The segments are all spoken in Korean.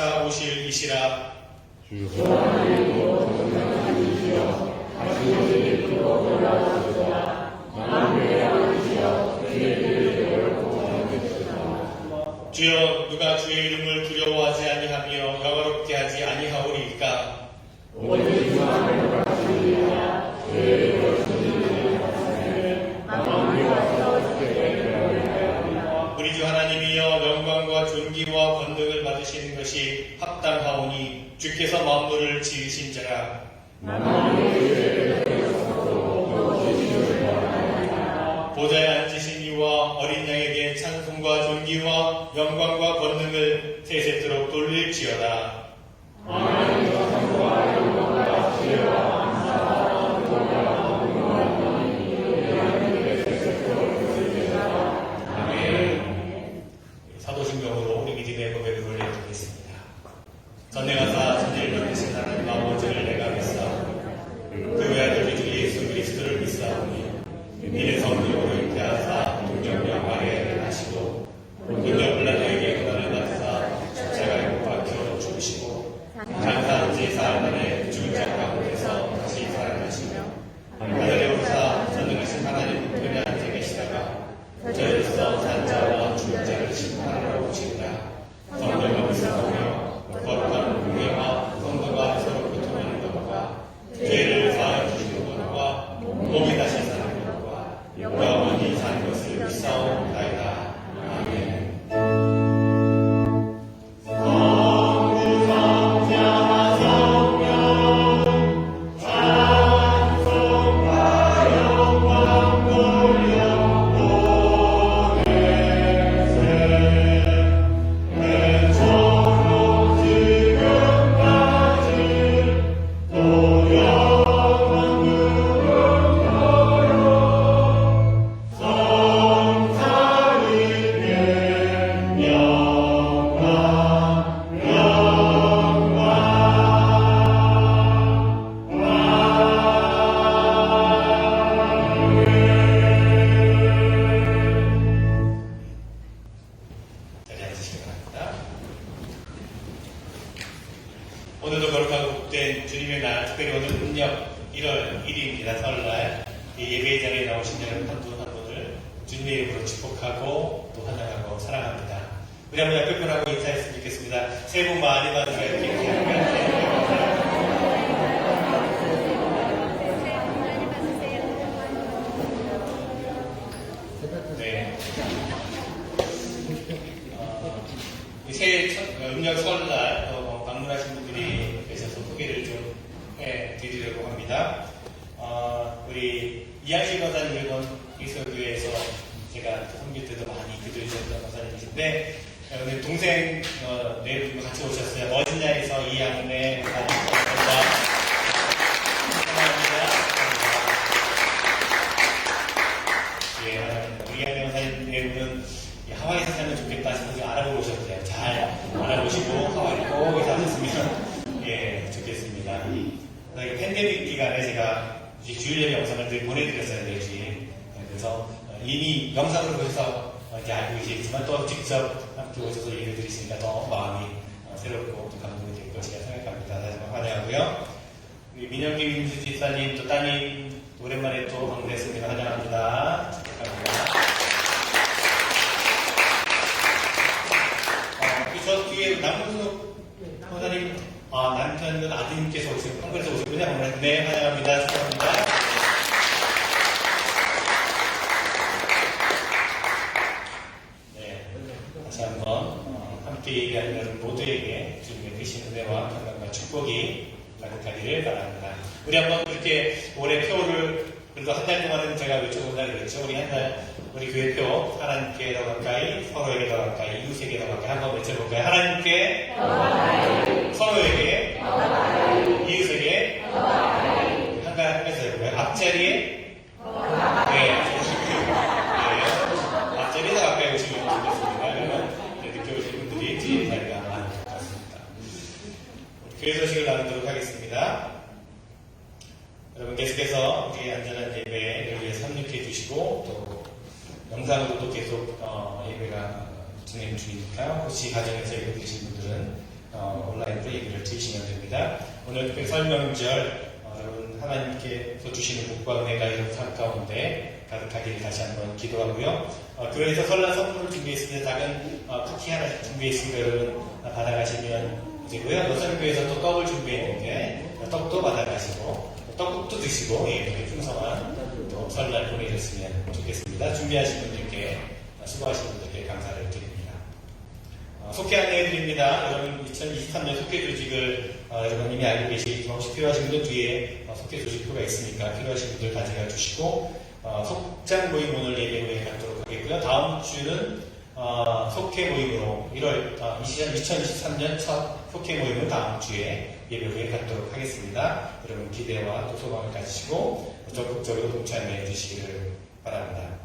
하사 오실 이시라. 주여, 누가 주의 이름을 두려워하지 아니하며 영화롭게 하지 아니하오리이까. 우리 주 하나님이여, 영광과 존귀와 권능을 받으시는 것이 합당하오니 주께서 만물을 지으신 자라. 보좌에 앉으신 이와 어린 양에게 찬송과 존귀와 영광과 권능을 세세토록 돌릴지어다. 사도신경으로 우리 믿음의 고백을 올려드리겠습니다. 전능하사 천지를 만드신 하나님 아버지를 내가 믿사오니 그 외아들 주 예수 그리스도를 믿사오니 이는 성령으로 잉태하사 동정녀 마리아를 하시고 본적 빌라도에게 고난을 받으사 십자가에 못 박혀 죽으시고 장사한 지 사흘 만에 죽은 자 가운데서 다시 살아나시며 하늘에 오르사 전능하신 하나님 우편에 앉아 계시다가 저희로서 산자와 죽은 자를 심판하러 오시리라. 성령과 믿사오며 거룩한 공예와 성도가 서로 교통하는 것과 죄를 사하여 주시는 것과 몸이 다시 사는 것과 영원히 사는 것을 믿사옵나이다. 아멘. 오늘도 거룩하고 복된 주님의 날, 특별히 오늘 음력 1월 1일입니다. 설날. 이 예배의 자리에 나오신 여러분 한 분 한 분을 주님의 이름으로 축복하고 또 환영하고 사랑합니다. 우리 한번 옆에 하고 인사했으면 좋겠습니다. 새해 복 많이 받으세요. 네. 새해 음력 설날 방문하신 분들이 계셔서 소개를 좀 해드리려고 합니다. 우리 이한식 권사님은 기술교회에서 제가 섬길 때도 많이 기도해주셨던 권사님이신데 오늘 동생 네 분과 같이 오셨어요. 어진야에서 이양래 권사님 감사합니다. 예, 우리 이양래 권사님 네 분은 하와이에서 살면 좋겠다 싶어서 알아보고 오셨대요. 잘 알아보시고 하와이 꼭 사셨으면 예, 좋겠습니다. 팬데믹 기간에 제가 주일예배 영상을 늘 보내드렸어요. 내지. 그래서 이미 영상으로 보셔서 이제 알고 계시겠지만 또 직접 함께 오셔서 예배 드리시니까 더 마음이 새롭고 또 감동이 될 것이라 생각합니다. 다시 한번 환영하고요. 우리 민영기 민수 집사님 또 따님 오랜만에 또 방문했습니다. 환영합니다. 축하합니다. 저 뒤에 남문숙 권사님, 남편은 아드님께서 오시고, 한국에서 오시군요. 네, 환영합니다. 축하합니다. 네, 다시 한번 함께 얘기하는 여러분 모두에게 주님의 크신 은혜와 평강과 축복이 가득하기를 바랍니다. 우리 한번 이렇게 올해 표를 그래도 한 달 동안은 제가 외쳐본다 그랬죠. 우리 한 달, 우리 교회표 하나님께 더 가까이, 서로에게 더 가까이, 이웃에게 더 가까이 한번 외쳐볼까요? 하나님께 더 가까이, 서로에게 더 가까이, 이웃에게 더 가까이. 한가하면서 해볼까요? 앞자리에 더 가까이. 네, 앞자리에 더 가까이 오시면 좋겠습니다. 그러면 늦게 오신 분들이 뒤에 자리가 많을 것 같습니다. 교회 소식을 나누도록 하겠습니다. 여러분 계속해서 우리 안전한 예배를 위해 협력해 주시고 또 영상으로도 계속 예배가 진행 중이니까요. 혹시 가정에서 예배 드리신 분들은 드립니다. 오늘 특별 설명절 여러분 하나님께서 주시는 복과 은혜가 이런 삶 가운데 가득하기를 다시 한번 기도하고요. 교회에서 설날 선물을 준비했습니다. 작은 쿠키 하나 준비했으니까 여러분 받아가시면 되고요. 노선교회에서 또 떡을 준비했는데 떡도 받아가시고 떡국도 드시고 풍성한 설날 보내셨으면 좋겠습니다. 준비하신 분들께 수고하신 분들께 감사를 드립니다. 속회 안내해드립니다. 여러분 2023년 속회 조직을 여러분 이미 알고 계시겠지만 혹시 필요하신 분들 뒤에 속회 조직표가 있으니까 필요하신 분들 가져가 주시고 속장 모임 오늘 예배로에 갖도록 하겠고요. 다음 주는 속회 모임으로 2023년 첫 속회 모임은 다음 주에 예배로에 갖도록 하겠습니다. 여러분 기대와 또 소망을 가지시고 적극적으로 동참해 주시기를 바랍니다.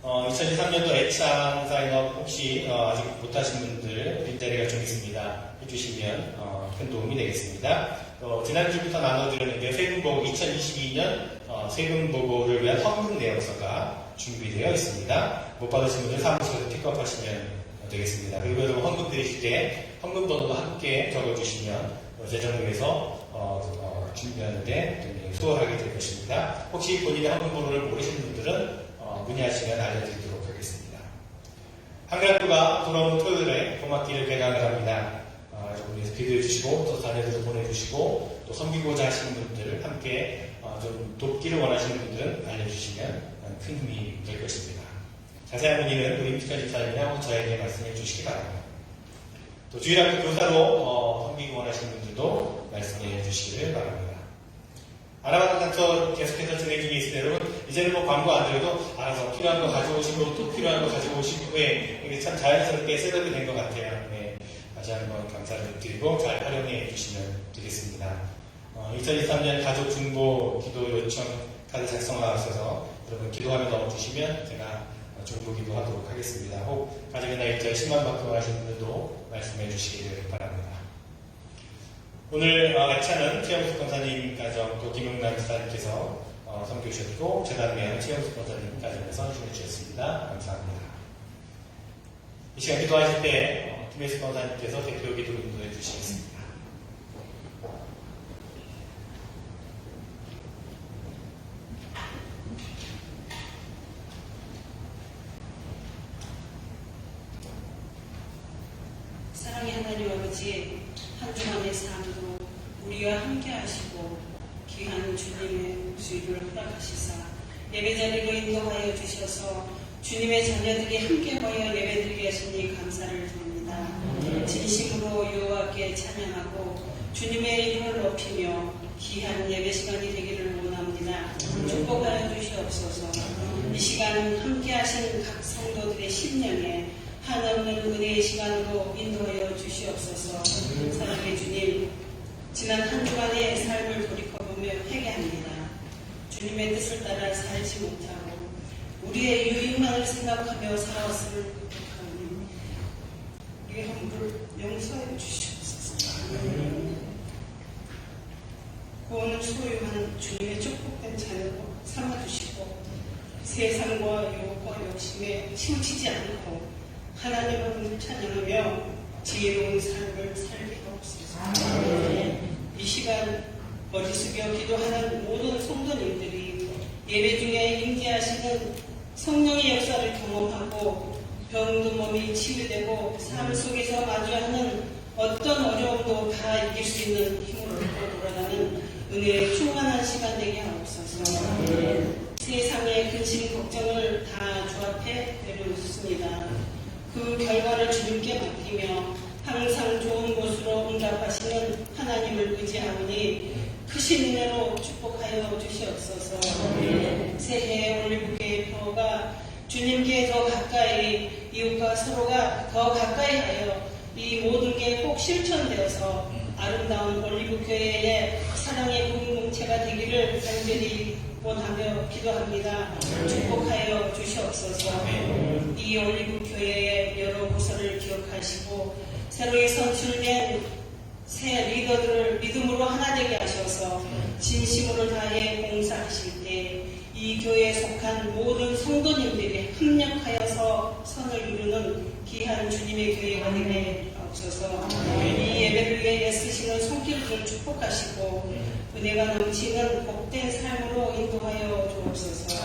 2023년도 애창 사인업 혹시 아직 못하신 분들 빈자리가 좀 있습니다. 해주시면 큰 도움이 되겠습니다. 지난주부터 나눠드렸는데 세금보고 2022년 세금보고를 위한 헌금 내역서가 준비되어 있습니다. 못 받으신 분들 사무실에서 픽업하시면 되겠습니다. 그리고 여러분 헌금 드리실 때 헌금 번호도 함께 적어주시면 재정부에서 준비하는데 수월하게 될 것입니다. 혹시 본인의 헌금 번호를 모르시는 분들은 문의하시면 알려드리도록 하겠습니다. 한글학교가 돌아오는 토요일에 봄학기를 개강을 합니다. 여러분께서 기도해 주시고 또 자녀들도 보내주시고 또 섬기고자 하시는 분들을 함께 좀 돕기를 원하시는 분들은 알려주시면 큰 힘이 될 것입니다. 자세한 문의는 우리 임직한 집사님이나 저에게 말씀해 주시기 바랍니다. 또 주일학교 교사로 섬기기 원하시는 분들도 말씀해 주시기를 바랍니다. 아나바다 단처 계속해서 진행 중에 있습니다. 여러분 이제는 뭐 광고 안 드려도 알아서 필요한 거 가져오시고 또 필요한 거 가지고 오시고 이게 참 자연스럽게 셋업이 된 것 같아요. 다시 한번 감사를 드리고 잘 활용해 주시면 되겠습니다. 2023년 가족 중보 기도 요청 카드 작성하고 있어서 여러분 기도하며 넣어주시면 제가 중보 기도하도록 하겠습니다. 혹 가족의 나이자 10만 받고 하시는 분들도 말씀해 주시기를 바랍니다. 오늘 애차는 최영숙 권사님 가정 또 김용남 집사님께서 섬겨주셨고 재단면 최영숙 권사님 가정에서 헌신해 주셨습니다. 감사합니다. 이 시간 기도하실 때 김혜숙 권사님께서 대표 기도 인도해 주시겠습니다. 사랑의 하나님 아버지, 한 주간의 삶도 우리와 함께 하시고 귀한 주님의 주의를 허락하시사 예배자리로 인도하여 주셔서 주님의 자녀들이 함께 모여 예배드리게 하시니 감사를 드립니다. 진심으로 여호와께 찬양하고 주님의 이름을 높이며 귀한 예배 시간이 되기를 원합니다. 축복하여 주시옵소서. 이 시간 함께 하신 각 성도들의 심령에 한없는 은혜의 시간으로 인도하여 주시옵소서. 사랑의 주님, 지난 한 주간의 삶을 돌이켜보며 회개합니다. 주님의 뜻을 따라 살지 못하고 우리의 유익만을 생각하며 살아왔음을 고백하오니 우리의 허물을 용서해 주시옵소서. 구원을 소유한 주님의 축복된 자녀로 삼아주시고 세상과 유혹과 욕심에 치우치지 않고 하나님을 찬양하며 지혜로운 삶을 살게 하옵소서. 이 시간 머리 숙여 기도하는 모든 성도님들이 예배 중에 임재하시는 성령의 역사를 경험하고 병든 몸이 치유되고 삶 속에서 마주하는 어떤 어려움도 다 이길 수 있는 힘으로 돌아가는 은혜의 충만한 시간 되게 하옵소서. 세상의 근심 걱정을 다 주 앞에 내려놓습니다. 그 결과를 주님께 맡기며 항상 좋은 곳으로 응답하시는 하나님을 의지하오니 크신 은혜로 축복하여 주시옵소서. 새해 올리브교회 표가 주님께 더 가까이 이웃과 서로가 더 가까이 하여 이 모든 게 꼭 실천되어서 아름다운 올리브교회의 사랑의 공동체가 되기를 간절히 원하며 기도합니다. 축복하여 주시옵소서. 이 올리브교회의 여러 부서를 기억하시고 새로이 선출된 새 리더들을 믿음으로 하나 되게 하셔서 진심으로 다해 봉사하실 때 이 교회에 속한 모든 성도님들이 합력하여서 선을 이루는 귀한 주님의 교회가 되게 하옵소서. 이 예배를 위해 주님의 애쓰시는 손길을 축복하시고 은혜가 넘치는 복된 삶으로 인도하여 주옵소서.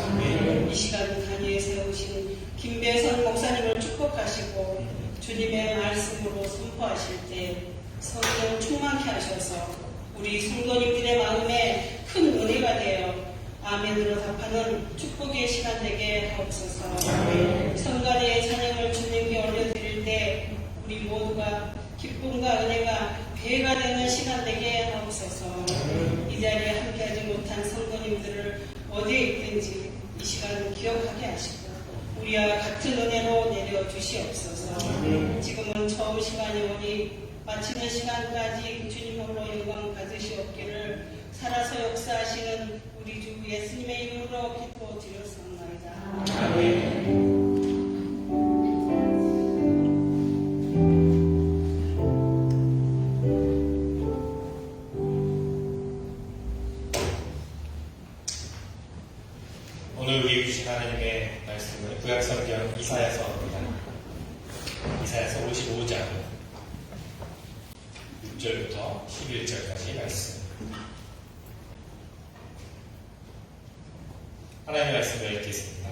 이 시간 단위에 세우신 김배선 목사님을 축복하시고 주님의 말씀으로 선포하실 때 성령 충만케 하셔서 우리 성도님들의 마음에 큰 은혜가 되어 아멘으로 답하는 축복의 시간 되게 하옵소서. 성가대의 찬양을 주님께 올려드릴 때 우리 모두가 기쁨과 은혜가 배가 되는 시간 되게 하옵소서. 이 자리에 함께하지 못한 성도님들을 어디에 있든지 이 시간 기억하게 하시고 우리와 같은 은혜로 내려주시옵소서. 지금은 처음 시간이오니 마치는 시간까지 주님 홀로 영광 받으시옵기를 살아서 역사하시는 우리 주 예수님의 이름으로 기도드렸사옵나이다. 아멘. 오늘 우리 주신 하나님의 말씀은 구약성경 이사야서입니다. 이사야서 55장 6절부터 11절까지 말씀. 하나님의 말씀을 읽겠습니다.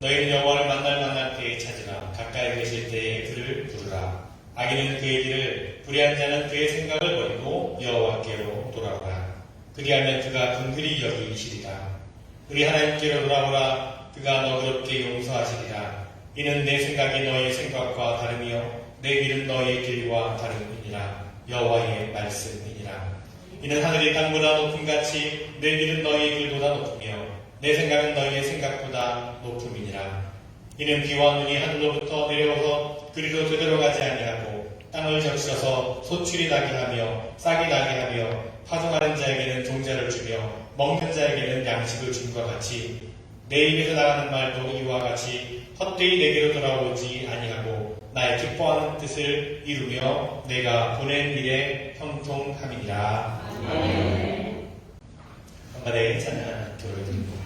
너희는 여호와를 만날 때에 찾으라. 가까이 계실 때에 그를 부르라. 악인은 그의 길을, 불의한 자는 그의 생각을 버리고 여호와께로 돌아오라. 그리하면 그가 긍휼히 여기시리라. 우리 하나님께로 돌아오라. 그가 너그럽게 용서하시리라. 이는 내 생각이 너희의 생각과 다르며 내 길은 너희의 길과 다름이니라. 여호와의 말씀이니라. 이는 하늘이 땅보다 높음같이 내 길은 너희의 길보다 높으며 내 생각은 너희의 생각보다 높음이니라. 이는 비와 눈이 하늘로부터 내려와서 그리로 되돌아가지 아니하고 땅을 적셔서 소출이 나게 하며 싹이 나게 하며 파종하는 자에게는 종자를 주며 먹는 자에게는 양식을 줌과 같이 내 입에서 나가는 말도 이와 같이 헛되이 내게로 돌아오지 아니하고 나의 기뻐하는 뜻을 이루며 내가 보낸 일에 형통함이니라. 아멘. 한마디에 찬양 드립니다.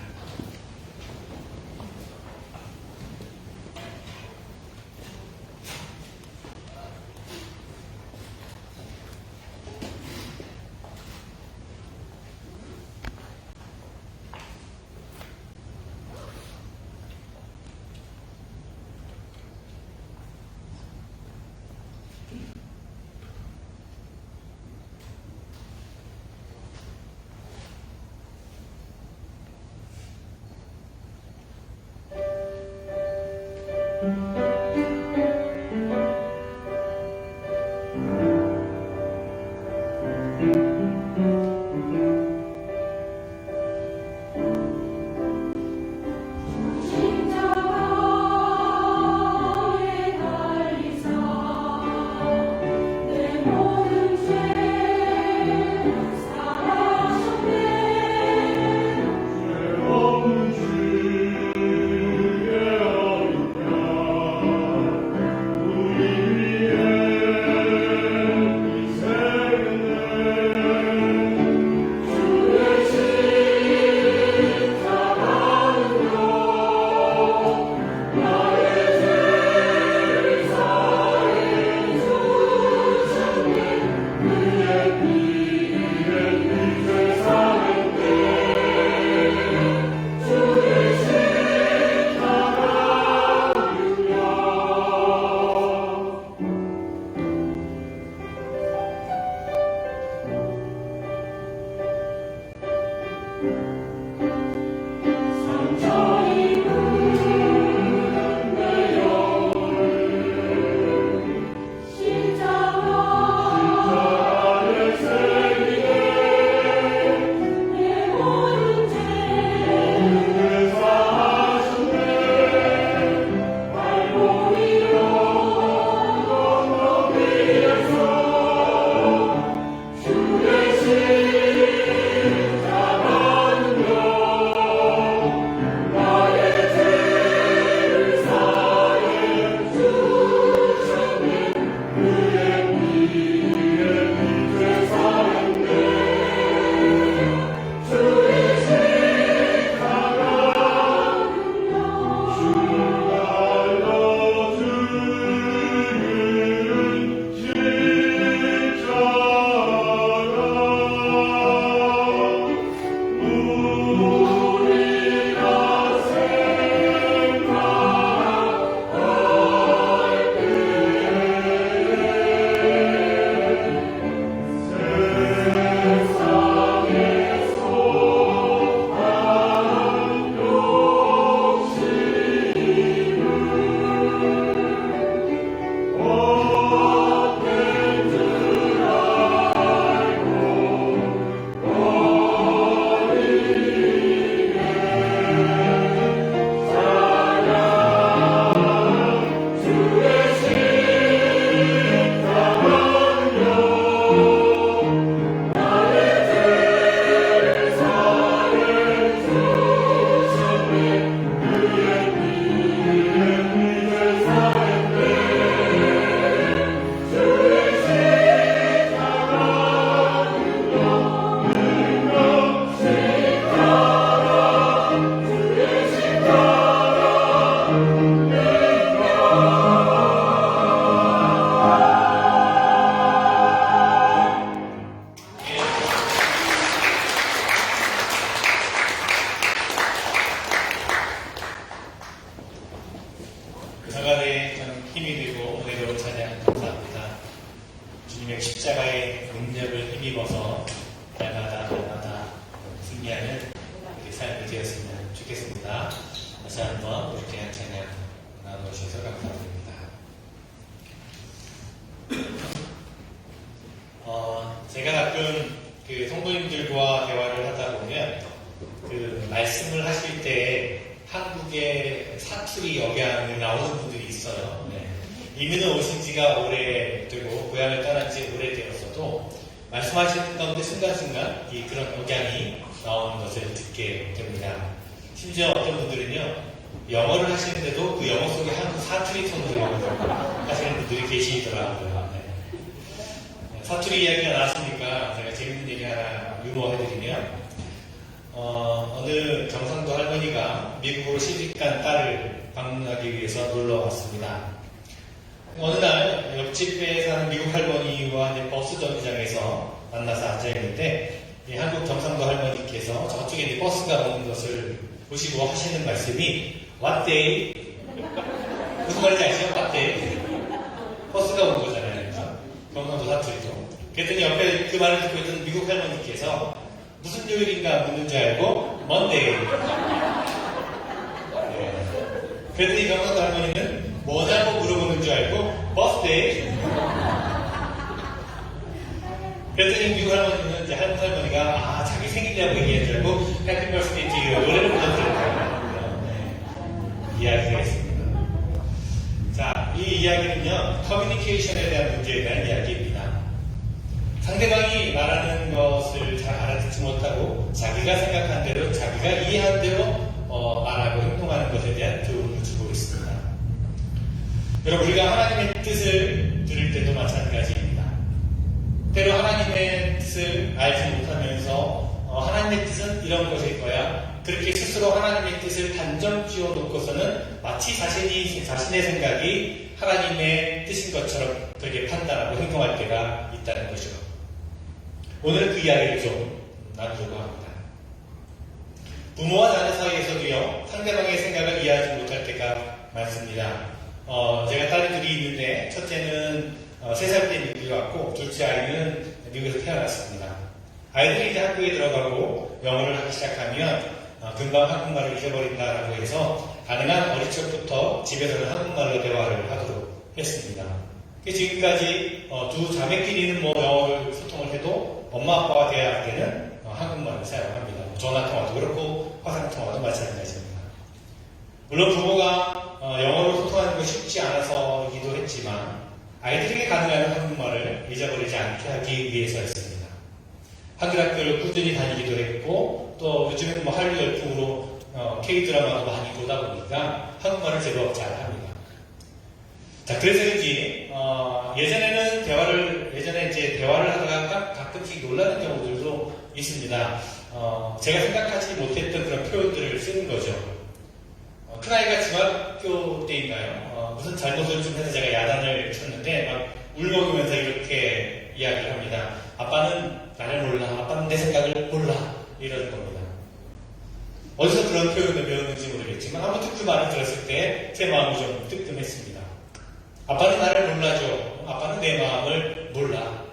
주님의 십자가의 능력을 힘입어서 날마다 승리하는 우리 삶이 되었으면 좋겠습니다. 다시 한번 이렇게 한 찬양 나눠주셔서 감사드립니다. 제가 가끔 그 성도님들과 대화를 하다 보면 그 말씀을 하실 때 한국의 사투리 억양이 나오는 분들이 있어요. 네. 이민을 오신 지가 오래되고 고향을 떠난 지 오래되었어도 말씀하시는 가운데 순간순간 그런 억양이 나오는 것을 듣게 됩니다. 심지어 어떤 분들은요, 영어를 하시는데도 그 영어 속에 한국 사투리 톤으로 하시는 분들이 계시더라고요. 네. 사투리 이야기가 나왔으니까 제가 재밌는 얘기 하나 유머해드리면, 어느 경상도 할머니가 미국으로 시집간 딸을 방문하기 위해서 놀러 왔습니다. 어느 날 옆집에 사는 미국 할머니와 버스 정류장에서 만나서 앉아있는데 한국 경상도 할머니께서 저쪽에 이제 버스가 오는 것을 보시고 하시는 말씀이 What day? 무슨 말인지 아시죠? What day? 버스가 오는 거잖아요. 경상도 사투리도. 그랬더니 옆에 그 말을 듣고 있던 미국 할머니께서 무슨 요일인가 묻는 줄 알고 Monday. 네. 그랬더니 경상도 할머니는 뭐냐고 물어보는 줄 알고 birthday. 그랬더니 미국 할머니는 이제 한국 할머니가 자기 생일이라고 얘기한 줄 알고 Happy Birthday to you 노래를 불러드렸다고 이야기가 있습니다. 자, 이 이야기는요, 커뮤니케이션에 대한 문제에 대한 이야기입니다. 상대방이 말하는 것을 잘 알아듣지 못하고 자기가 생각한 대로, 자기가 이해한 대로 말하고 행동하는 것에 대한 교훈을 주고 있습니다. 여러분, 우리가 하나님의 뜻을 들을 때도 마찬가지입니다. 때로 하나님의 뜻을 알지 못하면서 하나님의 뜻은 이런 것일 거야. 그렇게 스스로 하나님의 뜻을 단정 지어 놓고서는 마치 자신의 생각이 하나님의 뜻인 것처럼 그렇게 판단하고 행동할 때가 있다는 거죠. 오늘은 그 이야기를 좀 나누려고 합니다. 부모와 자녀 사이에서도요, 상대방의 생각을 이해하지 못할 때가 많습니다. 제가 딸이 둘이 있는데, 첫째는 3살 때 미국에 왔고, 둘째 아이는 미국에서 태어났습니다. 아이들이 이제 학교에 들어가고 영어를 하기 시작하면 금방 한국말을 잊어버린다라고 해서 가능한 어릴 적부터 집에서는 한국말로 대화를 하도록 했습니다. 지금까지 두 자매끼리는 영어를 소통을 해도 엄마 아빠와 대화할 때는 한국말을 사용합니다. 전화통화도 그렇고 화상통화도 마찬가지입니다. 물론 부모가 영어로 소통하는 것이 쉽지 않아서이기도 했지만 아이들에게 가능한 한국말을 잊어버리지 않게 하기 위해서였습니다. 한글학교를 꾸준히 다니기도 했고 또 요즘에는 한류 열풍으로 K-드라마도 많이 보다 보니까 한국말을 제법 잘 합니다. 자, 그래서인지 예전에 이제 대화를 하다가 가끔씩 놀라는 경우들도 있습니다. 제가 생각하지 못했던 그런 표현들을 쓰는 거죠. 큰아이가 중학교 때인가요? 무슨 잘못을 좀 해서 제가 야단을 쳤는데 막 울먹이면서 이렇게 이야기를 합니다. 아빠는 나를 몰라. 아빠는 내 생각을 몰라. 이러는 겁니다. 어디서 그런 표현을 배웠는지 모르겠지만 아무튼 그 말을 들었을 때 제 마음이 좀 뜨끔했습니다. 아빠는 나를 몰라줘. 아빠는 내 마음을 몰라.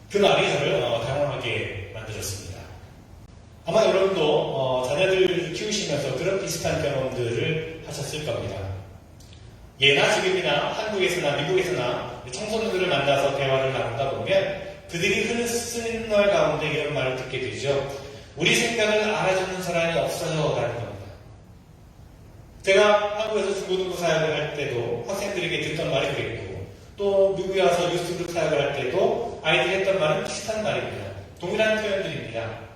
그 말이 저를 당황하게 만들었습니다. 아마 여러분도 자녀들을 키우시면서 그런 비슷한 경험들을 하셨을 겁니다. 예나 지금이나 한국에서나 미국에서나 청소년들을 만나서 대화를 나누다 보면 그들이 쓰는 말 가운데 이런 말을 듣게 되죠. 우리 생각을 알아주는 사람이 없어요 라는 겁니다. 제가 한국에서 중고등부 사역을 할 때도 학생들에게 듣던 말이 그랬고 또 미국에 와서 유스그룹 사역을 할 때도 아이들이 했던 말은 비슷한 말입니다. 동일한 표현들입니다.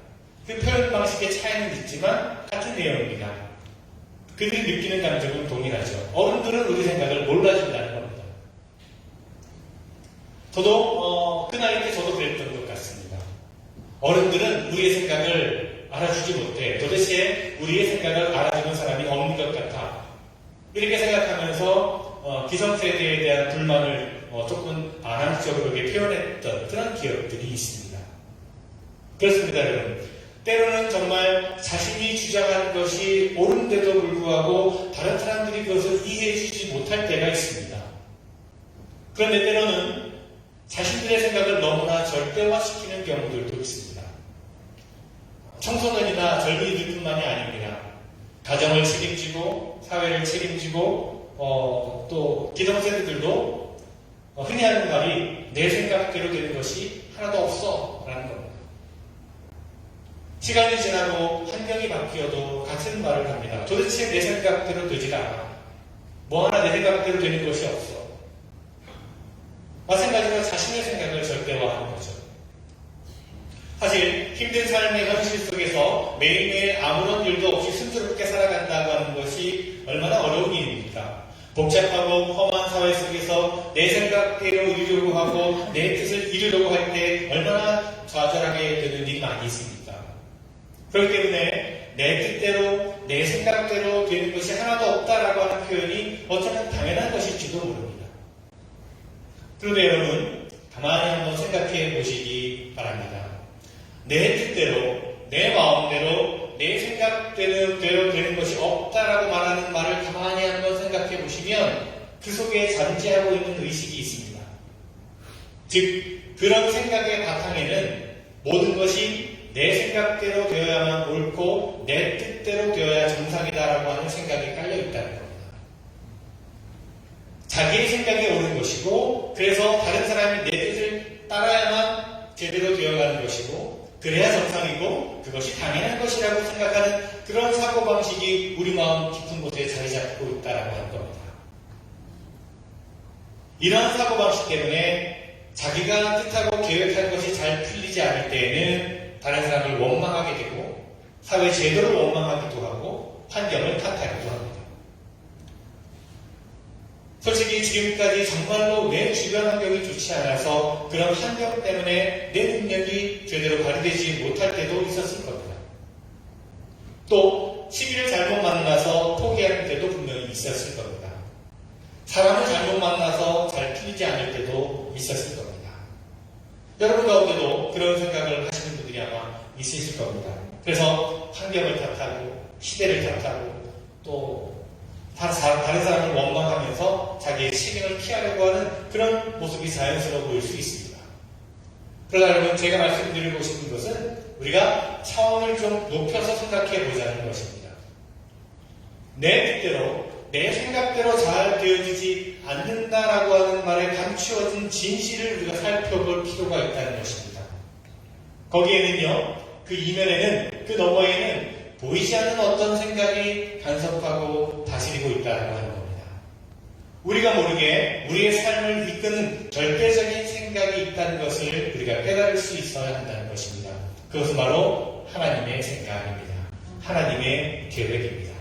그 표현 방식의 차이는 있지만 같은 내용입니다. 그들이 느끼는 감정은 동일하죠. 어른들은 우리 생각을 몰라준다는 겁니다. 저도 그 나이 때 저도 그랬던 것 같습니다. 어른들은 우리의 생각을 알아주지 못해. 도대체 우리의 생각을 알아주는 사람이 없는 것 같아. 이렇게 생각하면서 기성세대에 대한 불만을 조금 반항적으로 표현했던 그런 기억들이 있습니다. 그렇습니다, 여러분. 때로는 정말 자신이 주장하는 것이 옳은데도 불구하고 다른 사람들이 그것을 이해해주지 못할 때가 있습니다. 그런데 때로는 자신들의 자신들의 생각을 너무나 절대화시키는 경우들도 있습니다. 청소년이나 젊은이들뿐만이 아닙니다. 가정을 책임지고 사회를 책임지고 또 기성세대들도 흔히 하는 말이 내 생각대로 되는 것이 하나도 없어 라는 겁니다. 시간이 지나고 환경이 바뀌어도 같은 말을 합니다. 도대체 내 생각대로 되질 않아. 뭐 하나 내 생각대로 되는 것이 없어. 마찬가지로 자신의 생각을 절대화하는 거죠. 사실 힘든 삶의 현실 속에서 매일매일 아무런 일도 없이 순조롭게 살아간다고 하는 것이 얼마나 어려운 일입니까? 복잡하고 험한 사회 속에서 내 생각대로 이루려고 하고 내 뜻을 이루려고 할 때 얼마나 좌절하게 되는 일이 많이 있습니까? 그렇기 때문에 내 뜻대로 내 생각대로 되는 것이 하나도 없다라고 하는 표현이 어쩌면 당연한 것일지도 모릅니다. 그런데 여러분 가만히 한번 생각해 보시기 바랍니다. 내 뜻대로 내 마음대로 내 생각대로 되는 것이 없다라고 말하는 말을 가만히 한번 생각해 보시면 그 속에 잠재하고 있는 의식이 있습니다. 즉 그런 생각의 바탕에는 모든 것이 내 생각대로 되어야만 옳고 내 뜻대로 되어야 정상이다라고 하는 생각이 깔려있다는 겁니다. 자기의 생각이 옳은 것이고 그래서 다른 사람이 내 뜻을 따라야만 제대로 되어가는 것이고 그래야 정상이고 그것이 당연한 것이라고 생각하는 그런 사고방식이 우리 마음 깊은 곳에 자리 잡고 있다라고 하는 겁니다. 이러한 사고방식 때문에 자기가 뜻하고 계획한 것이 잘 풀리지 않을 때에는 다른 사람을 원망하게 되고 사회 제도를 원망하기도 하고 환경을 탓하기도 합니다. 솔직히 지금까지 정말로 내 주변 환경이 좋지 않아서 그런 환경 때문에 내 능력이 제대로 발휘되지 못할 때도 있었을 겁니다. 또 시기를 잘못 만나서 포기하는 때도 분명히 있었을 겁니다. 사람을 잘못 만나서 잘 풀리지 않을 때도 있었을 겁니다. 여러분 가운데도 그런 생각을 하시는 분들이 아마 있으실 겁니다. 그래서 환경을 탓하고 시대를 탓하고 또 다른 사람을 원망하면서 자기의 책임을 피하려고 하는 그런 모습이 자연스러워 보일 수 있습니다. 그러나 여러분 제가 말씀드리고 싶은 것은 우리가 차원을 좀 높여서 생각해 보자는 것입니다. 내 뜻대로 내 생각대로 잘 되어지지 않는다라고 하는 말에 감추어진 진실을 우리가 살펴볼 필요가 있다는 것입니다. 거기에는요, 그 이면에는, 그 너머에는 보이지 않는 어떤 생각이 간섭하고 다스리고 있다고 하는 겁니다. 우리가 모르게 우리의 삶을 이끄는 절대적인 생각이 있다는 것을 우리가 깨달을 수 있어야 한다는 것입니다. 그것은 바로 하나님의 생각입니다. 하나님의 계획입니다.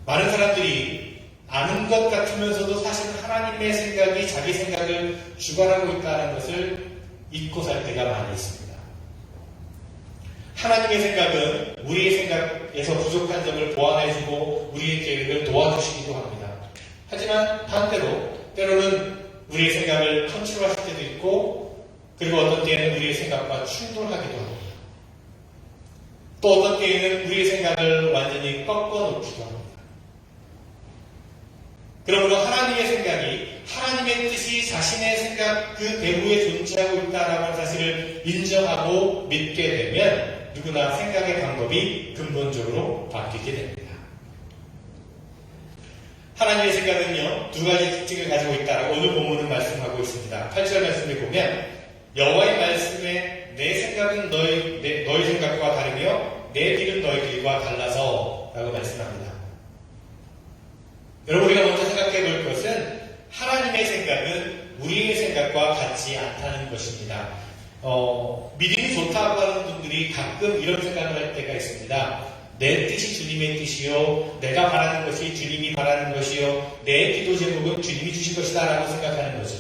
많은 사람들이 아는 것 같으면서도 사실 하나님의 생각이 자기 생각을 주관하고 있다는 것을 잊고 살 때가 많이 있습니다. 하나님의 생각은 우리의 생각에서 부족한 점을 보완해주고 우리의 계획을 도와주시기도 합니다. 하지만 반대로 때로는 우리의 생각을 컨트롤하실 때도 있고 그리고 어떤 때에는 우리의 생각과 충돌하기도 합니다. 또 어떤 때에는 우리의 생각을 완전히 꺾어놓기도 합니다. 그러므로 하나님의 생각이 하나님의 뜻이 자신의 생각 그 배후에 존재하고 있다는 사실을 인정하고 믿게 되면 누구나 생각의 방법이 근본적으로 바뀌게 됩니다. 하나님의 생각은요, 두 가지 특징을 가지고 있다라고 오늘 본문은 말씀하고 있습니다. 8절 말씀을 보면 여호와의 말씀에 내 생각은 너희 생각과 다르며 내 길은 너희 길과 달라서 라고 말씀합니다. 여러분 우리가 먼저 생각해 볼 것은 하나님의 생각은 우리의 생각과 같지 않다는 것입니다. 믿음이 좋다고 하는 분들이 가끔 이런 생각을 할 때가 있습니다. 내 뜻이 주님의 뜻이요 내가 바라는 것이 주님이 바라는 것이요 내 기도 제목은 주님이 주신 것이다 라고 생각하는 거죠.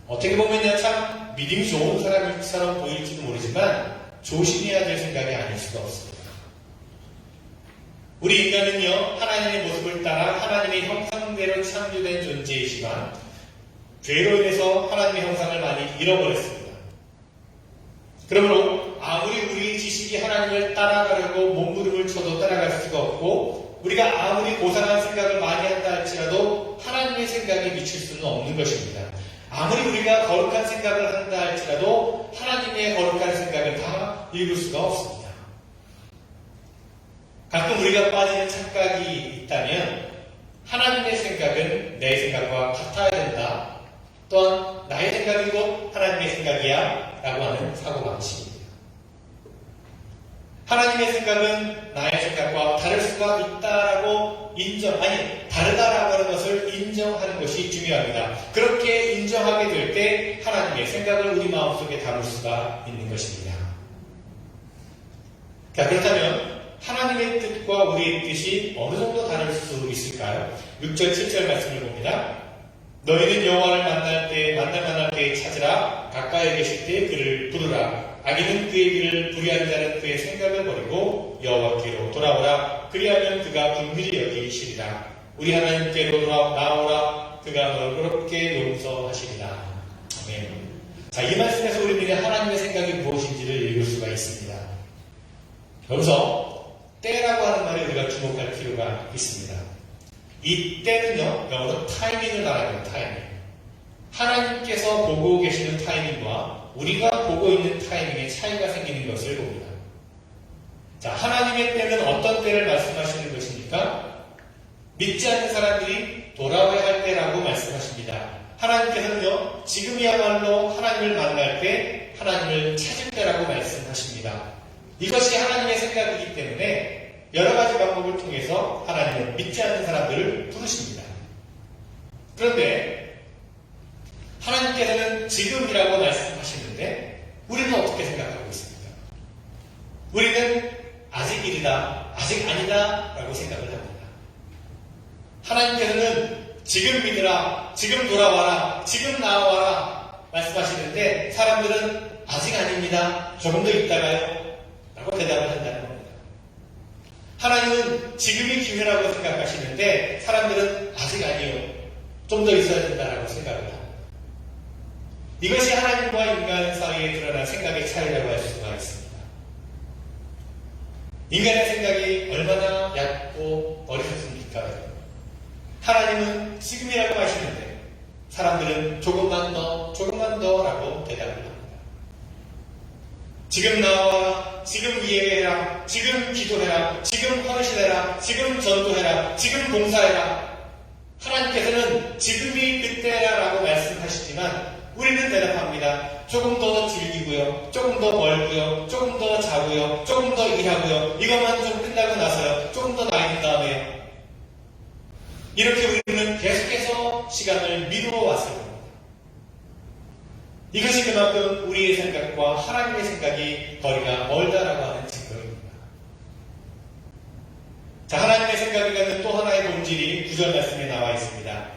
어떻게 보면 참 믿음이 좋은 사람처럼 보일지도 모르지만 조심해야 될 생각이 아닐 수가 없습니다. 우리 인간은요, 하나님의 모습을 따라 하나님의 형상대로 창조된 존재이지만 죄로 인해서 하나님의 형상을 많이 잃어버렸습니다. 그러므로 아무리 우리의 지식이 하나님을 따라가려고 몸부림을 쳐도 따라갈 수가 없고 우리가 아무리 고상한 생각을 많이 한다 할지라도 하나님의 생각에 미칠 수는 없는 것입니다. 아무리 우리가 거룩한 생각을 한다 할지라도 하나님의 거룩한 생각을 다 읽을 수가 없습니다. 가끔 우리가 빠지는 착각이 있다면 하나님의 생각은 내 생각과 같아야 된다. 또한 나의 생각이 곧 하나님의 생각이야 라고 하는 사고방식입니다. 하나님의 생각은 나의 생각과 다를 수가 있다라고 다르다라고 하는 것을 인정하는 것이 중요합니다. 그렇게 인정하게 될 때 하나님의 생각을 우리 마음속에 담을 수가 있는 것입니다. 자, 그렇다면 하나님의 뜻과 우리의 뜻이 어느 정도 다를 수 있을까요? 6절, 7절 말씀을 봅니다. 너희는 여호와를 만날 때 찾으라. 가까이 계실 때 그를 부르라. 악인은 그의 길을 불의한 자는 그의 생각을 버리고 여호와께로 돌아오라. 그리하면 그가 긍휼히 여기시리라. 우리 하나님께로 나오라. 그가 너를 그렇게 용서하시리라. 아멘. 자, 이 말씀에서 우리는 하나님의 생각이 무엇인지를 읽을 수가 있습니다. 여기서 때라고 하는 말에 우리가 주목할 필요가 있습니다. 이 때는요, 영어로 타이밍을 말하는 타이밍. 하나님께서 보고 계시는 타이밍과 우리가 보고 있는 타이밍에 차이가 생기는 것을 봅니다. 자, 하나님의 때는 어떤 때를 말씀하시는 것입니까? 믿지 않는 사람들이 돌아와야 할 때라고 말씀하십니다. 하나님께서는요, 지금이야말로 하나님을 만날 때, 하나님을 찾을 때라고 말씀하십니다. 이것이 하나님의 생각이기 때문에 여러 가지 방법을 통해서 하나님은 믿지 않는 사람들을 부르십니다. 그런데 하나님께서는 지금이라고 말씀하시는데 우리는 어떻게 생각하고 있습니까? 우리는 아직 일이다, 아직 아니다 라고 생각을 합니다. 하나님께서는 지금 믿으라, 지금 돌아와라, 지금 나와라 말씀하시는데 사람들은 아직 아닙니다, 조금 더 있다가요 라고 대답을 한다는 겁니다. 하나님은 지금이 기회라고 생각하시는데 사람들은 아직 아니요, 좀 더 있어야 된다라고 생각을 합니다. 이것이 하나님과 인간 사이에 드러난 생각의 차이라고 할 수가 있습니다. 인간의 생각이 얼마나 얕고 어리석습니까? 하나님은 지금이라고 하시는데 사람들은 조금만 더라고 대답을 합니다. 지금 나와라, 지금 예배해라, 지금 기도해라, 지금 헌신해라, 지금 전도해라, 지금 봉사해라. 하나님께서는 지금이 그때라라고 말씀하시지만 우리는 대답합니다. 조금 더 즐기고요, 조금 더 멀고요, 조금 더 자고요, 조금 더 일하고요, 이것만 좀 끝나고 나서요, 조금 더 나이 든 다음에요. 이렇게 우리는 계속해서 시간을 미루어 왔을 겁니다. 이것이 그만큼 우리의 생각과 하나님의 생각이 거리가 멀다라고 하는 증거입니다. 자, 하나님의 생각이 갖는 또 하나의 본질이 9절 말씀에 나와 있습니다.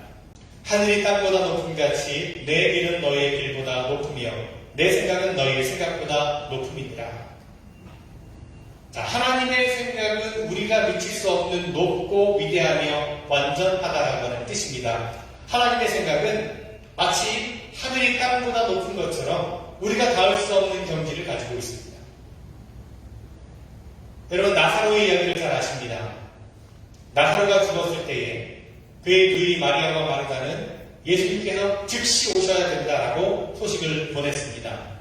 하늘이 땅보다 높음 같이 내 길은 너희의 길보다 높으며 내 생각은 너희의 생각보다 높음이니라. 자, 하나님의 생각은 우리가 미칠 수 없는 높고 위대하며 완전하다라고 하는 뜻입니다. 하나님의 생각은 마치 하늘이 땅보다 높은 것처럼 우리가 닿을 수 없는 경지를 가지고 있습니다. 여러분, 나사로의 이야기를 잘 아십니다. 나사로가 죽었을 때에 그의 누이 마리아와 마르다는 예수님께서 즉시 오셔야 된다라고 소식을 보냈습니다.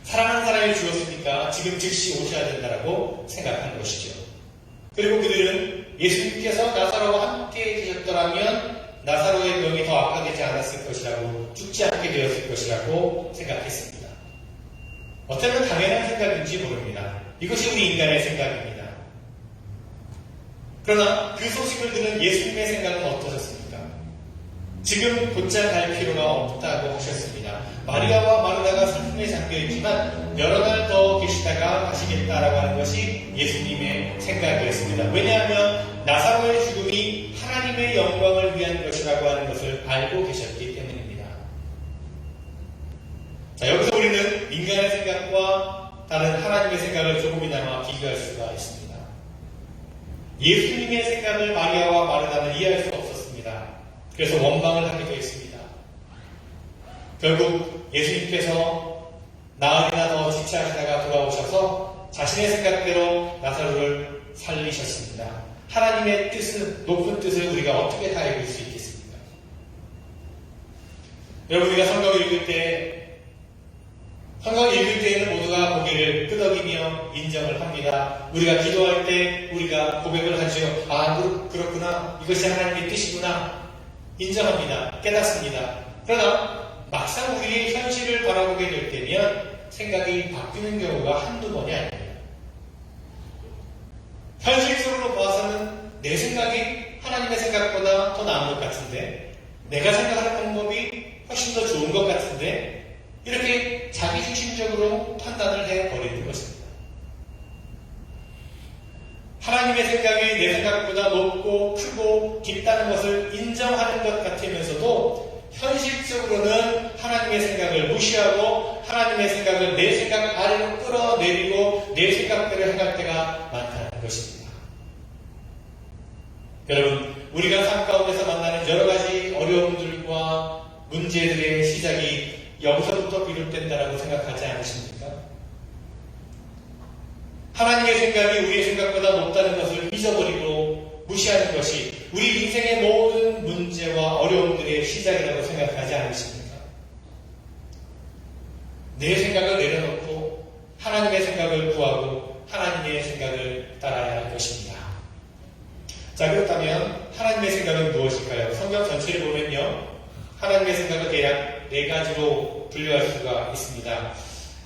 사랑하는 사람이 죽었으니까 지금 즉시 오셔야 된다라고 생각한 것이죠. 그리고 그들은 예수님께서 나사로와 함께 계셨더라면 나사로의 병이 더 악화되지 않았을 것이라고, 죽지 않게 되었을 것이라고 생각했습니다. 어쩌면 당연한 생각인지 모릅니다. 이것이 우리 인간의 생각입니다. 그러나 그 소식을 들은 예수님의 생각은 어떠셨습니까? 지금 곧장 갈 필요가 없다고 하셨습니다. 마리아와 마르다가 슬픔에 잠겨있지만 여러 날 더 계시다가 가시겠다라고 하는 것이 예수님의 생각이었습니다. 왜냐하면 나사로의 죽음이 하나님의 영광을 위한 것이라고 하는 것을 알고 계셨기 때문입니다. 자, 여기서 우리는 인간의 생각과 다른 하나님의 생각을 조금이나마 비교할 수가 있습니다. 예수님의 생각을 마리아와 마르다는 이해할 수 없었습니다. 그래서 원망을 하기도 했습니다. 결국 예수님께서 나흘이나 더 지체하시다가 돌아오셔서 자신의 생각대로 나사로를 살리셨습니다. 하나님의 뜻은, 높은 뜻을 우리가 어떻게 다 읽을 수 있겠습니까? 여러분, 우리가 성경을 읽을 때에는 모두가 고개를 끄덕이며 인정을 합니다. 우리가 기도할 때 우리가 고백을 하죠. 아, 그렇구나. 이것이 하나님의 뜻이구나. 인정합니다. 깨닫습니다. 그러나 막상 우리의 현실을 바라보게 될 때면 생각이 바뀌는 경우가 한두 번이 아닙니다. 현실적으로 봐서는 내 생각이 하나님의 생각보다 더 나은 것 같은데, 내가 생각하는 방법이 훨씬 더 좋은 것 같은데, 이렇게 자기중심적으로 판단을 해버리는 것입니다. 하나님의 생각이 내 생각보다 높고 크고 깊다는 것을 인정하는 것 같으면서도 현실적으로는 하나님의 생각을 무시하고 하나님의 생각을 내 생각 아래로 끌어내리고 내 생각대로 행할 때가 많다는 것입니다. 여러분, 우리가 삶 가운데서 만나는 여러 가지 어려움들과 문제들의 시작이 여기서부터 비롯된다라고 생각하지 않으십니까? 하나님의 생각이 우리의 생각보다 높다는 것을 잊어버리고 무시하는 것이 우리 인생의 모든 문제와 어려움들의 시작이라고 생각하지 않으십니까? 내 생각을 내려놓고 하나님의 생각을 구하고 하나님의 생각을 따라야 할 것입니다. 자, 그렇다면 하나님의 생각은 무엇일까요? 성경 전체를 보면요, 하나님의 생각은 대략 네 가지로 분류할 수가 있습니다.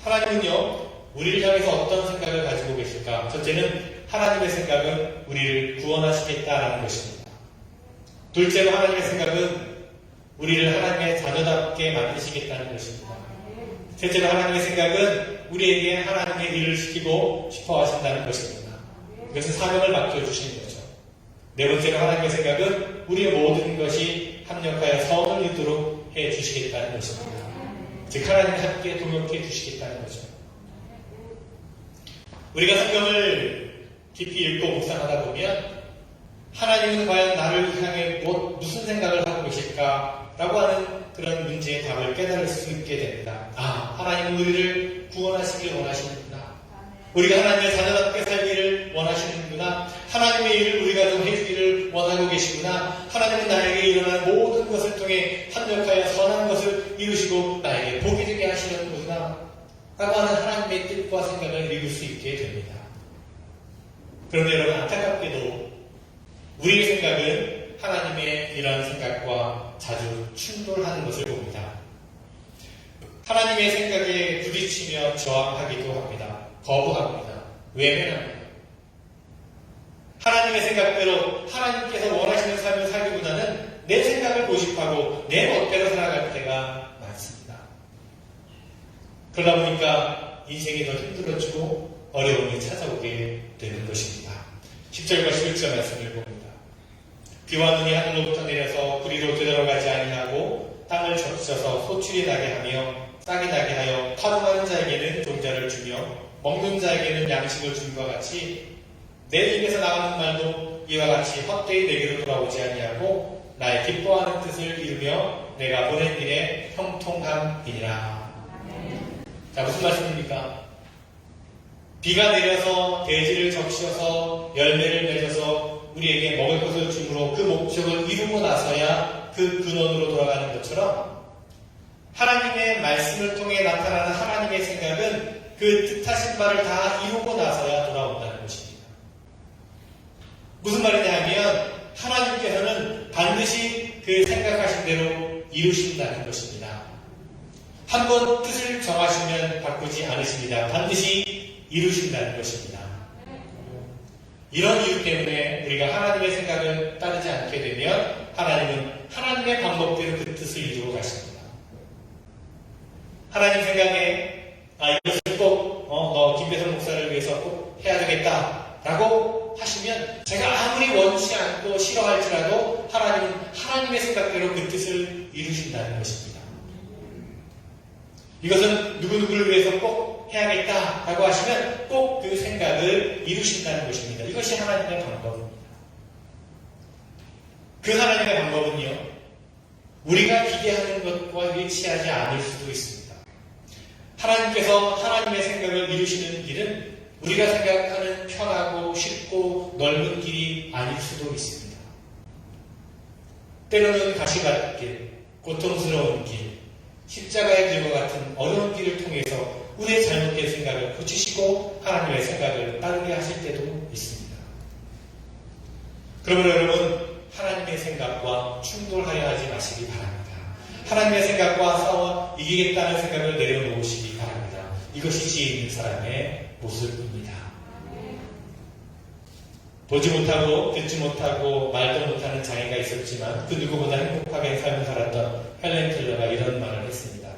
하나님은요, 우리를 향해서 어떤 생각을 가지고 계실까? 첫째는 하나님의 생각은 우리를 구원하시겠다라는 것입니다. 둘째로 하나님의 생각은 우리를 하나님의 자녀답게 만드시겠다는 것입니다. 셋째로 하나님의 생각은 우리에게 하나님의 일을 시키고 싶어 하신다는 것입니다. 이것은 사명을 맡겨주시는 거죠. 네 번째로 하나님의 생각은 우리의 모든 것이 합력하여 선을 이루도록 해주시겠다는 것입니다. 즉 하나님과 함께 동역해 주시겠다는 거죠. 우리가 성경을 깊이 읽고 묵상하다 보면 하나님은 과연 나를 향해 무슨 생각을 하고 계실까라고 하는 그런 문제의 답을 깨달을 수 있게 됩니다. 아, 하나님은 우리를 구원하시길 원하시는구나. 우리가 하나님의 자녀답게 살기를 원하시는구나. 하나님의 일을 우리가 좀 해주기를 원하고 계시구나. 하나님은 나에게 일어난 모든 것을 통해 합력하여 선한 것을 이루시고 나에게 복이 되게 하시는구나 라고 하는 하나님의 뜻과 생각을 읽을 수 있게 됩니다. 그런데 여러분, 안타깝게도 우리의 생각은 하나님의 이러한 생각과 자주 충돌하는 것을 봅니다. 하나님의 생각에 부딪히며 저항하기도 합니다. 거부합니다. 외면합니다. 하나님의 생각대로 하나님께서 원하시는 삶을 살기보다는 내 생각을 고집하고 내 멋대로 살아갈 때가 많습니다. 그러다 보니까 인생이 더 힘들어지고 어려움이 찾아오게 되는 것입니다. 10절과 11절 말씀을 봅니다. 비와 눈이 하늘로부터 내려서 구리로 되돌아가지 아니하고 땅을 적셔서 소출이 나게 하며 싹이 나게 하여 파종하는 자에게는 종자를 주며 먹는 자에게는 양식을 줌과 같이 내 입에서 나가는 말도 이와 같이 헛되이 내게로 돌아오지 아니하고 나의 기뻐하는 뜻을 이루며 내가 보낸 일에 형통함이니라. 자, 무슨 말씀입니까? 비가 내려서 대지를 적셔서 열매를 맺어서 우리에게 먹을 것을 주므로 그 목적을 이루고 나서야 그 근원으로 돌아가는 것처럼 하나님의 말씀을 통해 나타나는 하나님의 생각은 그 뜻하신 바를 다 이루고 나서야 돌아온다는 것입니다. 무슨 말이냐 하면 하나님께서는 반드시 그 생각하신 대로 이루신다는 것입니다. 한번 뜻을 정하시면 바꾸지 않으십니다. 반드시 이루신다는 것입니다. 이런 이유 때문에 우리가 하나님의 생각을 따르지 않게 되면 하나님은 하나님의 방법대로 그 뜻을 이루고 가십니다. 하나님 생각에 이것을 꼭 너 김배선 목사를 위해서 꼭 해야 되겠다 라고 하시면 제가 아무리 원치 않고 싫어할지라도 하나님은 하나님의 생각대로 그 뜻을 이루신다는 것입니다. 이것은 누구누구를 위해서 꼭 해야겠다라고 하시면 꼭 그 생각을 이루신다는 것입니다. 이것이 하나님의 방법입니다. 그 하나님의 방법은요, 우리가 기대하는 것과 일치하지 않을 수도 있습니다. 하나님께서 하나님의 생각을 이루시는 길은 우리가 생각하는 편하고 쉽고 넓은 길이 아닐 수도 있습니다. 때로는 가시밭길, 고통스러운 길, 십자가의 길과 같은 어려운 길을 통해서 우리의 잘못된 생각을 고치시고 하나님의 생각을 따르게 하실 때도 있습니다. 그러므로 여러분, 하나님의 생각과 충돌하여 하지 마시기 바랍니다. 하나님의 생각과 싸워 이기겠다는 생각을 내려놓으시기 바랍니다. 이것이 지혜 있는 사람의 모습입니다. 보지 못하고 듣지 못하고 말도 못하는 장애가 있었지만 그 누구보다 행복하게 삶을 살았던 헬렌 켈러가 이런 말을 했습니다.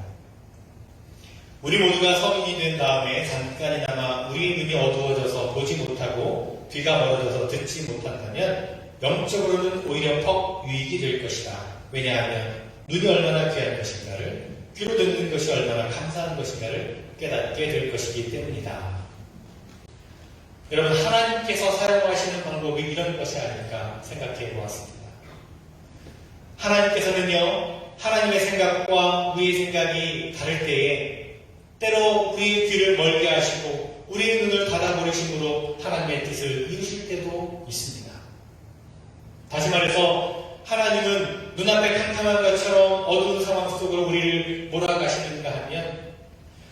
우리 모두가 성인이 된 다음에 잠깐이나마 우리의 눈이 어두워져서 보지 못하고 귀가 멀어져서 듣지 못한다면 영적으로는 오히려 퍽 유익이 될 것이다. 왜냐하면 눈이 얼마나 귀한 것인가를, 귀로 듣는 것이 얼마나 감사한 것인가를 깨닫게 될 것이기 때문이다. 여러분, 하나님께서 사용하시는 방법이 이런 것이 아닐까 생각해 보았습니다. 하나님께서는요, 하나님의 생각과 우리의 생각이 다를 때에 때로 우리의 귀를 멀게 하시고 우리의 눈을 닫아버리심으로 하나님의 뜻을 이루실 때도 있습니다. 다시 말해서 하나님은 눈앞에 캄캄한 것처럼 어두운 상황 속으로 우리를 몰아가시는가 하면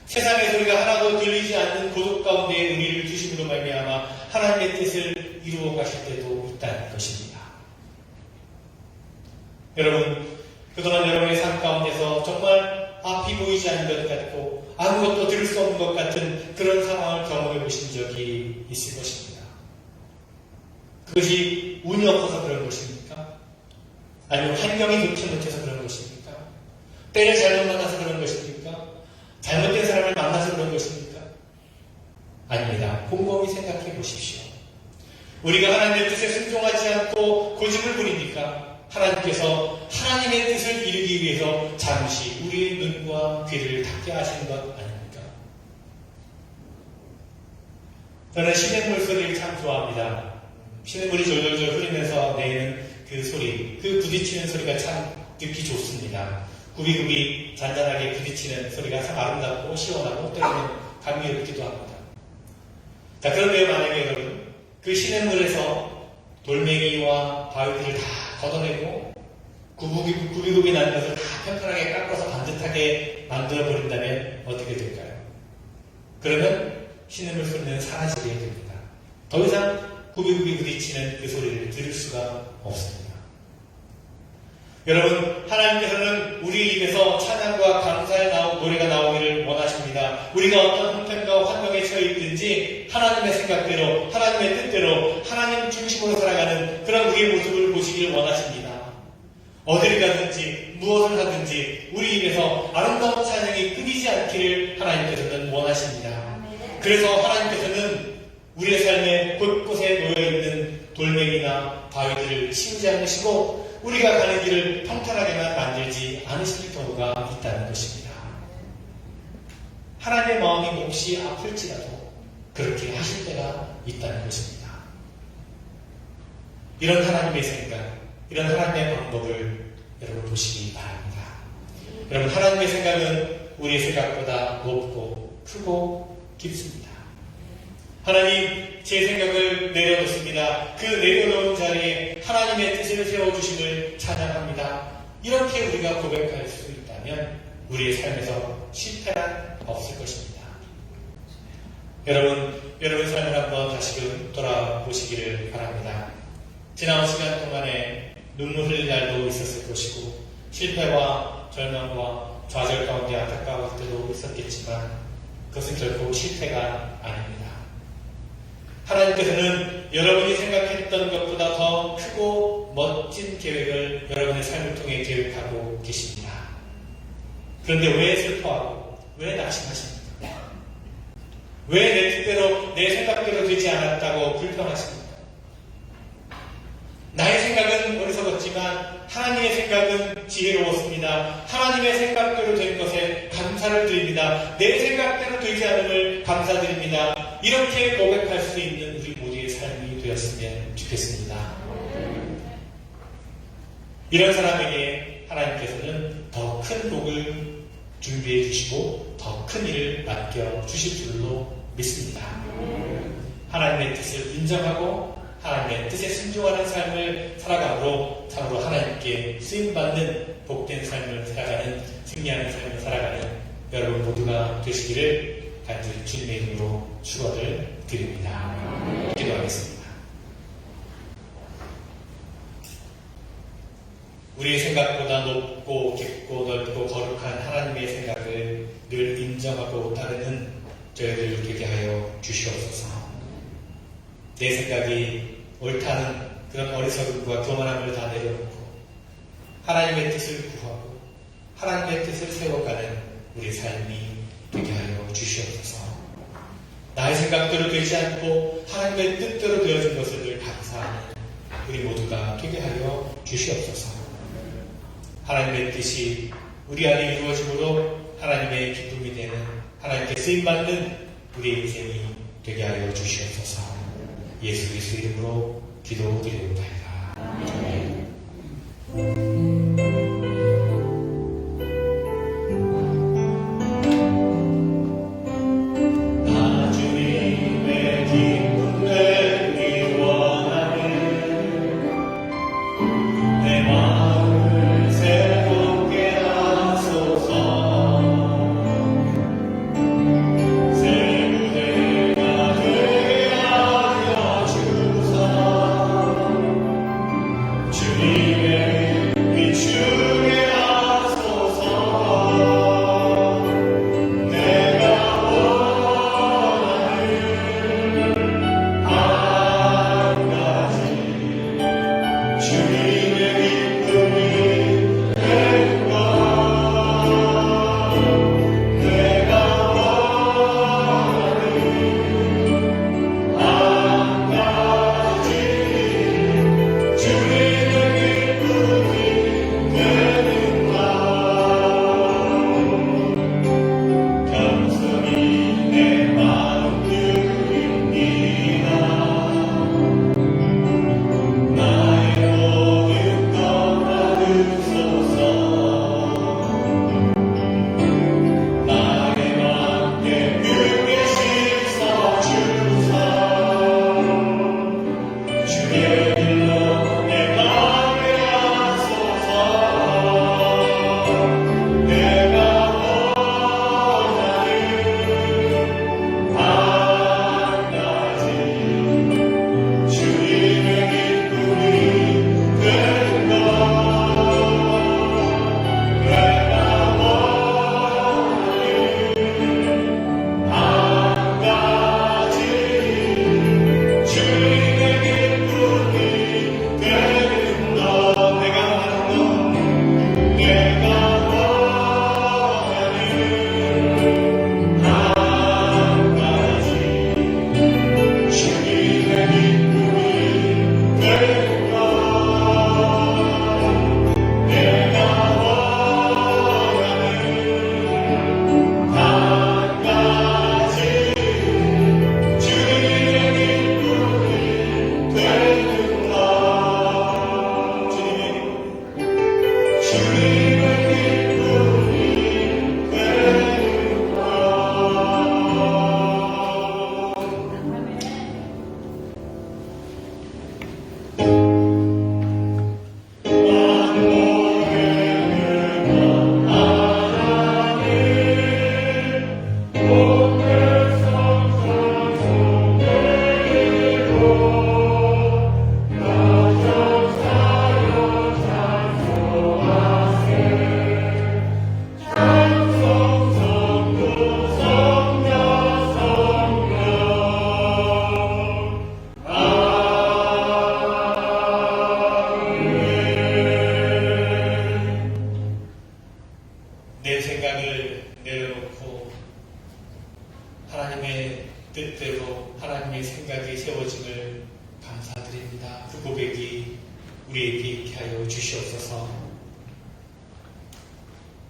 세상의 소리가 하나도 들리지 않는 고독 가운데 우리를 두심으로 말미암아 하나님의 뜻을 이루어 가실 때도 있다는 것입니다. 여러분, 그동안 여러분의 삶 가운데서 정말 앞이 보이지 않는 것 같고 아무것도 들을 수 없는 것 같은 그런 상황을 경험해 보신 적이 있을 것입니다. 그것이 운이 없어서 그런 것입니까? 아니면 환경이 좋지 못해서 그런 것입니까? 때를 잘못 만나서 그런 것입니까? 잘못된 사람을 만나서 그런 것입니까? 아닙니다. 곰곰이 생각해 보십시오. 우리가 하나님의 뜻에 순종하지 않고 고집을 부리니까 하나님께서 하나님의 뜻을 이루기 위해서 잠시 우리의 눈과 귀를 닫게 하시는 것 아닙니까? 저는 시냇물 소리를 참 좋아합니다. 시냇물이 졸졸졸 흐르면서 내는 그 소리, 그 부딪히는 소리가 참 듣기 좋습니다. 구비구비 잔잔하게 부딪히는 소리가 참 아름답고 시원하고 때로는 감미롭기도 합니다. 자, 그런데 만약에 여러분, 그 시냇물에서 돌멩이와 바위들을 다 걷어내고 구비구비 난 것을 다 편편하게 깎아서 반듯하게 만들어버린다면 어떻게 될까요? 그러면 시냇물 소리는 사라지게 됩니다. 더 이상 구비구비 부딪히는 그 소리를 들을 수가 없습니다. 여러분, 하나님께서는 우리 입에서 찬양과 감사의 노래가 나오기를 원하십니다. 우리가 어떤 형편과 환경에 처해 있든지 하나님의 생각대로, 하나님의 뜻대로, 하나님 중심으로 살아가는 그런 우리의 모습을 보시길 원하십니다. 어디를 가든지 무엇을 하든지 우리 입에서 아름다운 찬양이 끊이지 않기를 하나님께서는 원하십니다. 그래서 하나님께서는 우리의 삶에 곳곳에 놓여있는 돌멩이나 바위들을 치우지 않으시고 우리가 가는 길을 평탄하게만 만들지 않으실 경우가 있다는 것입니다. 하나님의 마음이 몹시 아플지라도 그렇게 하실 때가 있다는 것입니다. 이런 하나님의 생각, 이런 하나님의 방법을 여러분 보시기 바랍니다. 여러분, 하나님의 생각은 우리의 생각보다 높고 크고 깊습니다. 하나님, 제 생각을 내려놓습니다. 그 내려놓은 자리에 하나님의 뜻을 세워주심을 찬양합니다. 이렇게 우리가 고백할 수 있다면 우리의 삶에서 실패는 없을 것입니다. 여러분 삶을 한번 다시금 돌아보시기를 바랍니다. 지난 시간 동안에 눈물 흘릴 날도 있었을 것이고 실패와 절망과 좌절 가운데 안타까울 때도 있었겠지만 그것은 결코 실패가 아닙니다. 하나님께서는 여러분이 생각했던 것보다 더 크고 멋진 계획을 여러분의 삶을 통해 계획하고 계십니다. 그런데 왜 슬퍼하고 왜 낙심하십니까? 왜 내 뜻대로 내 생각대로 되지 않았다고 불평하십니까? 나의 생각은 어리석었지만 하나님의 생각은 지혜로웠습니다. 하나님의 생각대로 된 것에 감사를 드립니다. 내 생각대로 되지 않음을 감사드립니다. 이렇게 고백할 수 있는 우리 모두의 삶이 되었으면 좋겠습니다. 이런 사람에게 하나님께서는 더 큰 복을 준비해 주시고 더 큰 일을 맡겨 주실 줄로 믿습니다. 하나님의 뜻을 인정하고 하나님의 뜻에 순종하는 삶을 살아감으로 참으로 하나님께 쓰임받는 복된 삶을 살아가는 승리하는 삶을 살아가는 여러분 모두가 되시기를 간절히 주님의 이름으로 축원을 드립니다. 기도하겠습니다. 우리의 생각보다 높고 깊고 넓고 거룩한 하나님의 생각을 늘 인정하고 따르는 저희들 되게 하여 주시옵소서. 내 생각이 옳다는 그런 어리석음과 교만함을 다 내려놓고 하나님의 뜻을 구하고 하나님의 뜻을 세워가는 우리 삶이 되게 하여 주시옵소서. 나의 생각대로 되지 않고 하나님의 뜻대로 되어진 것을 늘 감사하는 우리 모두가 되게 하여 주시옵소서. 하나님의 뜻이 우리 안에 이루어짐으로 하나님의 기쁨이 되는 하나님께 쓰임받는 우리의 인생이 되게 하여 주시옵소서. 예수 그리스도 이름으로 기도드리옵나이다. 아멘.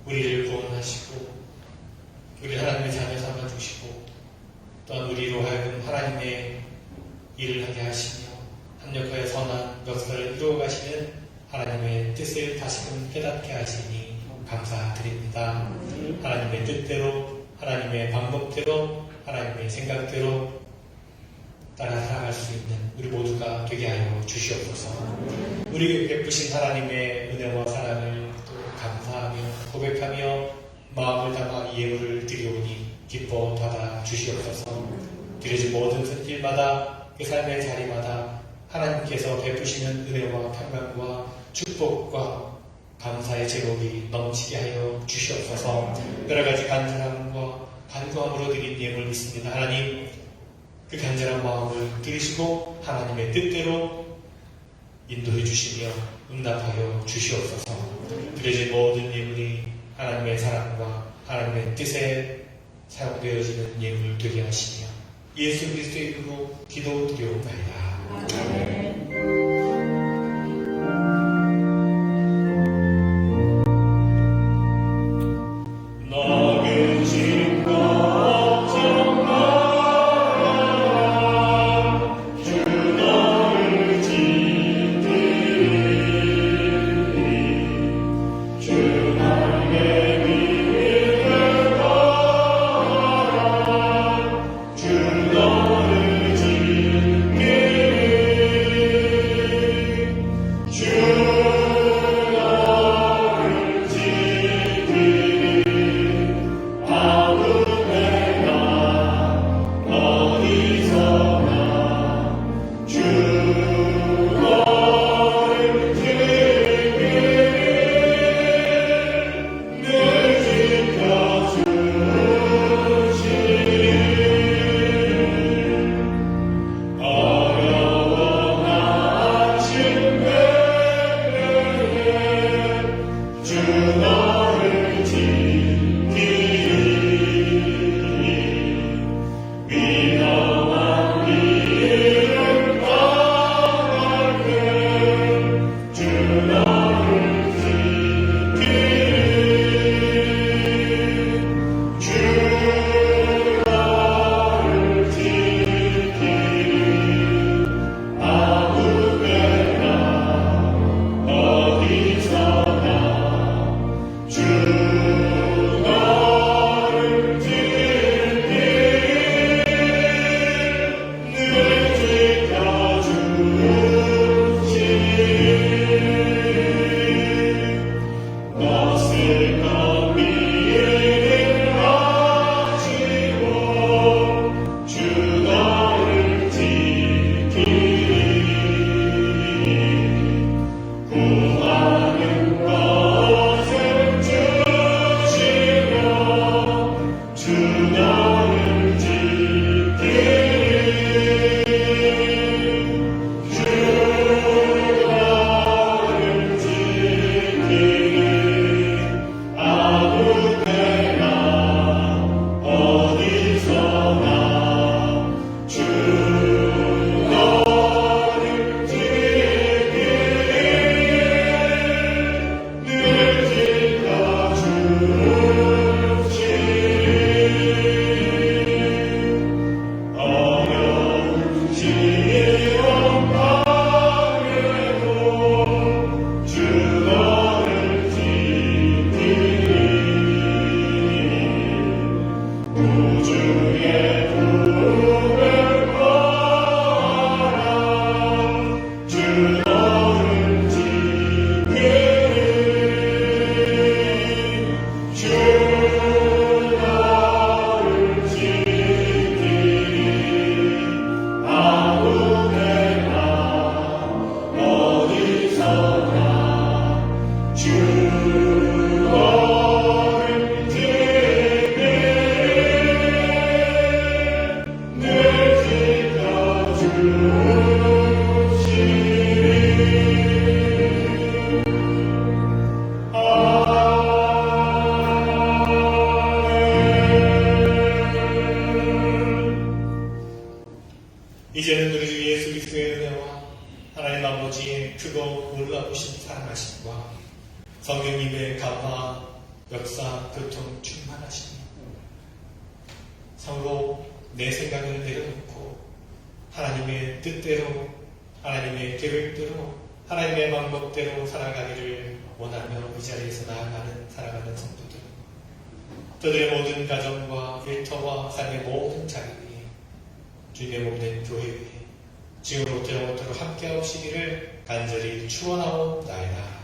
우리를 구원하시고 우리 하나님의 자녀 삼아주시고 또한 우리로 하여금 하나님의 일을 하게 하시며 합력하여 선한 역사를 이루어가시는 하나님의 뜻을 다시금 깨닫게 하시니 감사드립니다. 하나님의 뜻대로 하나님의 방법대로 하나님의 생각대로 따라 살아갈 수 있는 우리 모두가 되게 하여 주시옵소서. 우리에게 베푸신 하나님의 은혜와 사랑을 또 감사하며 고백하며 마음을 담아 이 예물을 드리오니 기뻐 받아 주시옵소서. 드려진 모든 손길마다 그 삶의 자리마다 하나님께서 베푸시는 은혜와 평강과 축복과 감사의 제목이 넘치게 하여 주시옵소서. 여러 가지 간절함과 간구함으로 드린 예물 믿습니다. 하나님, 그 간절한 마음을 들으시고 하나님의 뜻대로 인도해 주시며 응답하여 주시옵소서. 드려진 모든 예물이 하나님의 사랑과 하나님의 뜻에 사용되어지는 예물 되게 하시며 예수 그리스도의 이름으로 기도드려옵나이다. 이제는 우리 주 예수 그리스도의 은혜와 하나님 아버지의 크고 놀라우신 사랑하심과 성령님의 감화, 역사, 교통 충만하시며 서로 내 생각을 내려놓고 하나님의 뜻대로, 하나님의 계획대로, 하나님의 방법대로 살아가기를 원하며 이 자리에서 살아가는 성도들, 저들의 모든 가정과 일터와 삶의 모든 자리 위에 주님의 몸된 교회 위에 지금부터 영원토록 함께하시기를 간절히 축원하옵나이다.